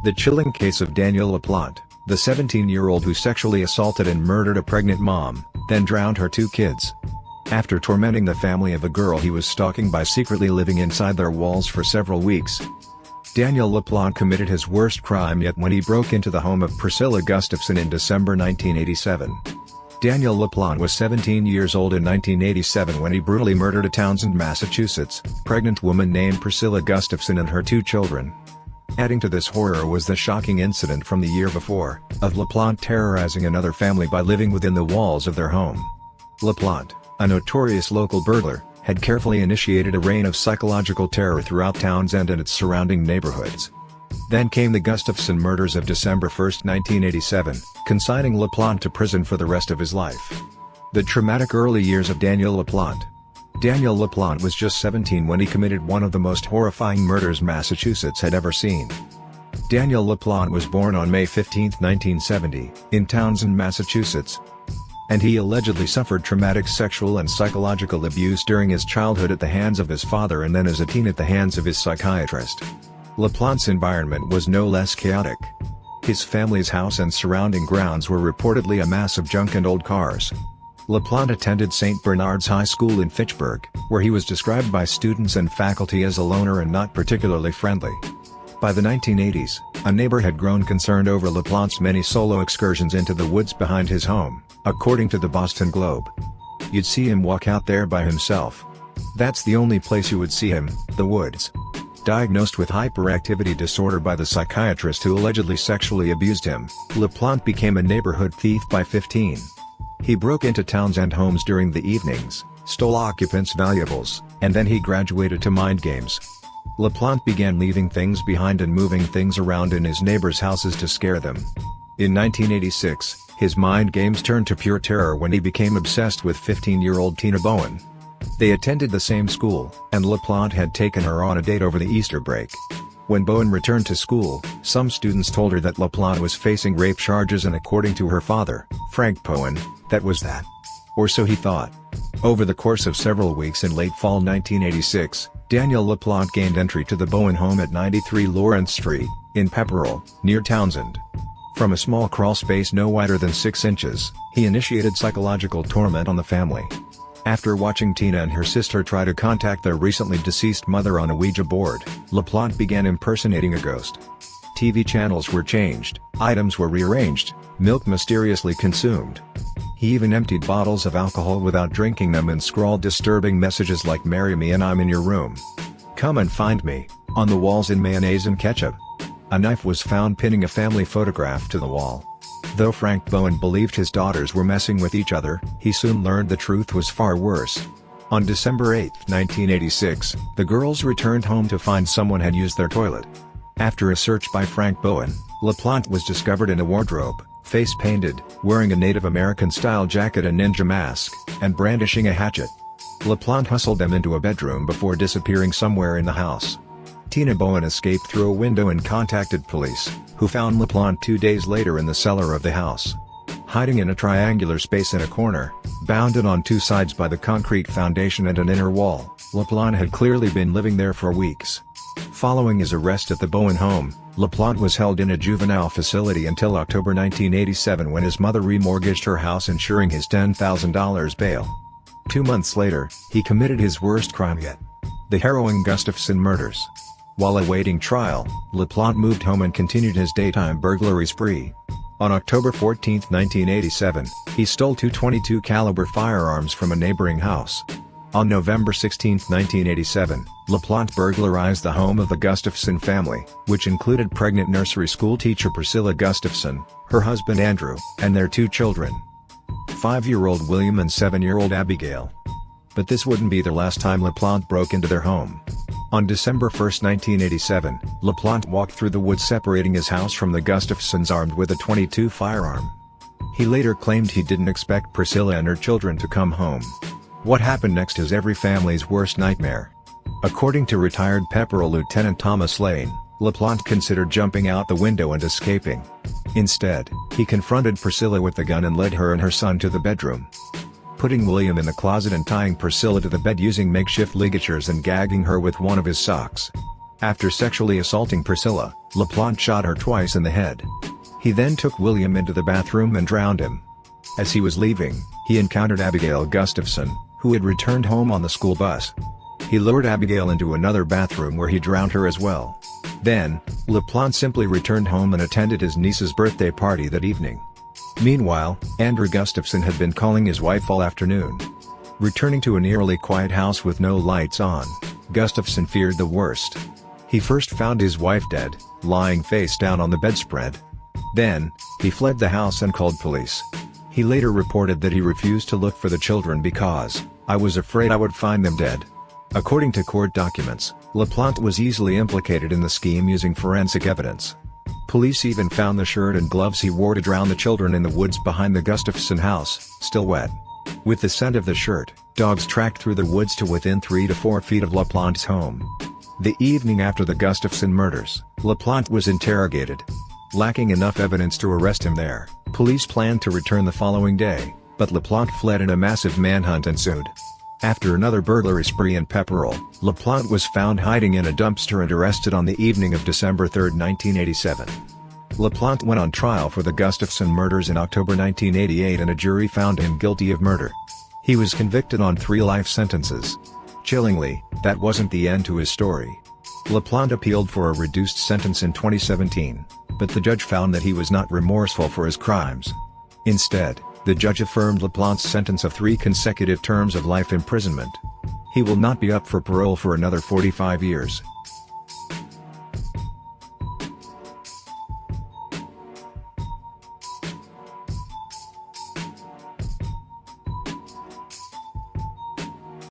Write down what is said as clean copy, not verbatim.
The chilling case of Daniel LaPlante, the 17-year-old who sexually assaulted and murdered a pregnant mom, then drowned her two kids. After tormenting the family of a girl he was stalking by secretly living inside their walls for several weeks, Daniel LaPlante committed his worst crime yet when he broke into the home of Priscilla Gustafson in December 1987. Daniel LaPlante was 17 years old in 1987 when he brutally murdered a Townsend, Massachusetts, pregnant woman named Priscilla Gustafson and her two children. Adding to this horror was the shocking incident from the year before, of LaPlante terrorizing another family by living within the walls of their home. LaPlante, a notorious local burglar, had carefully initiated a reign of psychological terror throughout Townsend and its surrounding neighborhoods. Then came the Gustafson murders of December 1, 1987, consigning LaPlante to prison for the rest of his life. The traumatic early years of Daniel LaPlante. Daniel LaPlante was just 17 when he committed one of the most horrifying murders Massachusetts had ever seen. Daniel LaPlante was born on May 15, 1970, in Townsend, Massachusetts. And he allegedly suffered traumatic sexual and psychological abuse during his childhood at the hands of his father and then as a teen at the hands of his psychiatrist. LaPlante's environment was no less chaotic. His family's house and surrounding grounds were reportedly a mass of junk and old cars. LaPlante attended St. Bernard's High School in Fitchburg, where he was described by students and faculty as a loner and not particularly friendly. By the 1980s, a neighbor had grown concerned over LaPlante's many solo excursions into the woods behind his home, according to the Boston Globe. You'd see him walk out there by himself. That's the only place you would see him, the woods. Diagnosed with hyperactivity disorder by the psychiatrist who allegedly sexually abused him, LaPlante became a neighborhood thief by 15. He broke into Townsend homes during the evenings, stole occupants' valuables, and then he graduated to mind games. LaPlante began leaving things behind and moving things around in his neighbors' houses to scare them. In 1986, his mind games turned to pure terror when he became obsessed with 15-year-old Tina Bowen. They attended the same school, and LaPlante had taken her on a date over the Easter break. When Bowen returned to school, some students told her that LaPlante was facing rape charges and according to her father, Frank Bowen, that was that. Or so he thought. Over the course of several weeks in late fall 1986, Daniel LaPlante gained entry to the Bowen home at 93 Lawrence Street, in Pepperell, near Townsend. From a small crawl space no wider than 6 inches, he initiated psychological torment on the family. After watching Tina and her sister try to contact their recently deceased mother on a Ouija board, LaPlante began impersonating a ghost. TV channels were changed, items were rearranged, milk mysteriously consumed. He even emptied bottles of alcohol without drinking them and scrawled disturbing messages like "Marry me and I'm in your room. Come and find me," on the walls in mayonnaise and ketchup. A knife was found pinning a family photograph to the wall. Though Frank Bowen believed his daughters were messing with each other, he soon learned the truth was far worse. On December 8, 1986, the girls returned home to find someone had used their toilet. After a search by Frank Bowen, LaPlante was discovered in a wardrobe, face-painted, wearing a Native American-style jacket and ninja mask, and brandishing a hatchet. LaPlante hustled them into a bedroom before disappearing somewhere in the house. Tina Bowen escaped through a window and contacted police, who found LaPlante 2 days later in the cellar of the house. Hiding in a triangular space in a corner, bounded on 2 sides by the concrete foundation and an inner wall, LaPlante had clearly been living there for weeks. Following his arrest at the Bowen home, LaPlante was held in a juvenile facility until October 1987 when his mother remortgaged her house ensuring his $10,000 bail. 2 months later, he committed his worst crime yet. The harrowing Gustafson murders. While awaiting trial, LaPlante moved home and continued his daytime burglary spree. On October 14, 1987, he stole 2 .22 caliber firearms from a neighboring house. On November 16, 1987, LaPlante burglarized the home of the Gustafson family, which included pregnant nursery school teacher Priscilla Gustafson, her husband Andrew, and their 2 children, 5-year-old William and 7-year-old Abigail. But this wouldn't be the last time LaPlante broke into their home. On December 1, 1987, LaPlante walked through the woods separating his house from the Gustafsons armed with a .22 firearm. He later claimed he didn't expect Priscilla and her children to come home. What happened next is every family's worst nightmare. According to retired Pepperell Lieutenant Thomas Lane, LaPlante considered jumping out the window and escaping. Instead, he confronted Priscilla with the gun and led her and her son to the bedroom. Putting William in the closet and tying Priscilla to the bed using makeshift ligatures and gagging her with one of his socks. After sexually assaulting Priscilla, LaPlante shot her twice in the head. He then took William into the bathroom and drowned him. As he was leaving, he encountered Abigail Gustafson, who had returned home on the school bus. He lured Abigail into another bathroom where he drowned her as well. Then, LaPlante simply returned home and attended his niece's birthday party that evening. Meanwhile, Andrew Gustafson had been calling his wife all afternoon. Returning to an eerily quiet house with no lights on, Gustafson feared the worst. He first found his wife dead, lying face down on the bedspread. Then, he fled the house and called police. He later reported that he refused to look for the children because, "I was afraid I would find them dead." According to court documents, LaPlante was easily implicated in the scheme using forensic evidence. Police even found the shirt and gloves he wore to drown the children in the woods behind the Gustafson house, still wet. With the scent of the shirt, dogs tracked through the woods to within 3 to 4 feet of LaPlante's home. The evening after the Gustafson murders, LaPlante was interrogated. Lacking enough evidence to arrest him there, police planned to return the following day, but LaPlante fled and a massive manhunt ensued. After another burglary spree in Pepperell, LaPlante was found hiding in a dumpster and arrested on the evening of December 3, 1987. LaPlante went on trial for the Gustafson murders in October 1988 and a jury found him guilty of murder. He was convicted on 3 life sentences. Chillingly, that wasn't the end to his story. LaPlante appealed for a reduced sentence in 2017, but the judge found that he was not remorseful for his crimes. Instead, the judge affirmed LaPlante's sentence of 3 consecutive terms of life imprisonment. He will not be up for parole for another 45 years.